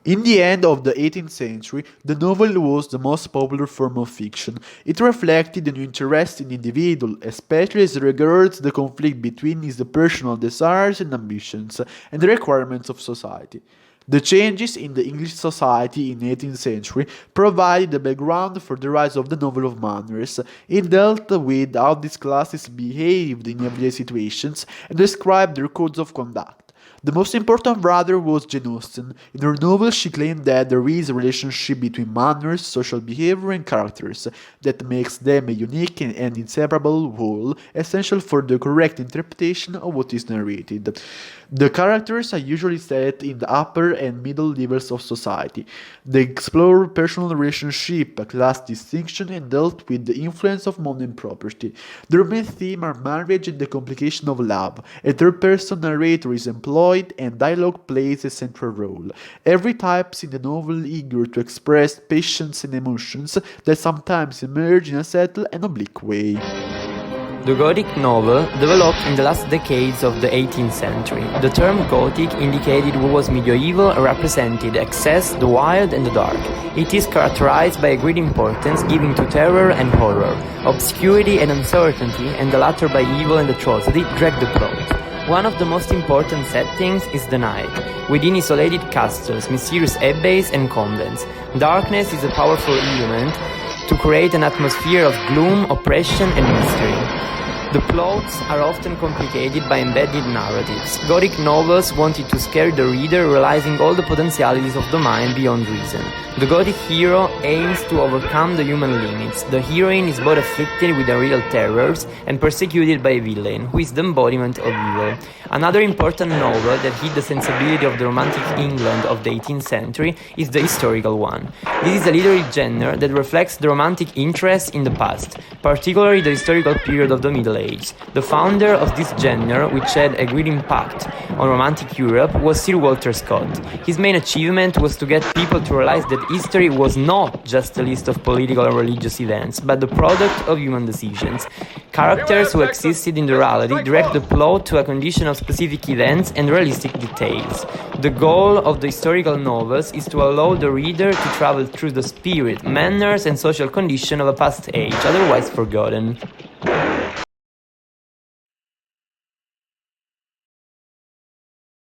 In the end of the 18th century, the novel was the most popular form of fiction. It reflected a new interest in the individual, especially as regards the conflict between his personal desires and ambitions and the requirements of society. The changes in the English society in the 18th century provided the background for the rise of the novel of manners. It dealt with how these classes behaved in everyday situations and described their codes of conduct. The most important writer was Jane Austen. In her novel, she claimed that there is a relationship between manners, social behavior, and characters that makes them a unique and inseparable whole, essential for the correct interpretation of what is narrated. The characters are usually set in the upper and middle levels of society. They explore personal relationship, class distinction, and dealt with the influence of money and property. Their main theme are marriage and the complication of love. A third-person narrator is employed, and dialogue plays a central role. Every type in the novel eager to express passions and emotions that sometimes emerge in a subtle and oblique way. The Gothic novel developed in the last decades of the 18th century. The term Gothic indicated what was medieval and represented excess, the wild and the dark. It is characterized by a great importance given to terror and horror, obscurity and uncertainty, and the latter by evil and atrocity drag the plot. One of the most important settings is the night, within isolated castles, mysterious abbeys and convents. Darkness is a powerful element to create an atmosphere of gloom, oppression and mystery. The plots are often complicated by embedded narratives. Gothic novels wanted to scare the reader, realizing all the potentialities of the mind beyond reason. The Gothic hero aims to overcome the human limits. The heroine is both afflicted with unreal terrors and persecuted by a villain, who is the embodiment of evil. Another important novel that hid the sensibility of the romantic England of the 18th century is the historical one. This is a literary genre that reflects the romantic interest in the past, particularly the historical period of the Middle Ages. The founder of this genre, which had a great impact on romantic Europe, was Sir Walter Scott. His main achievement was to get people to realize that history was not just a list of political and religious events, but the product of human decisions. Characters who existed in the reality direct the plot to a condition of specific events and realistic details. The goal of the historical novels is to allow the reader to travel through the spirit, manners and social condition of a past age, otherwise forgotten.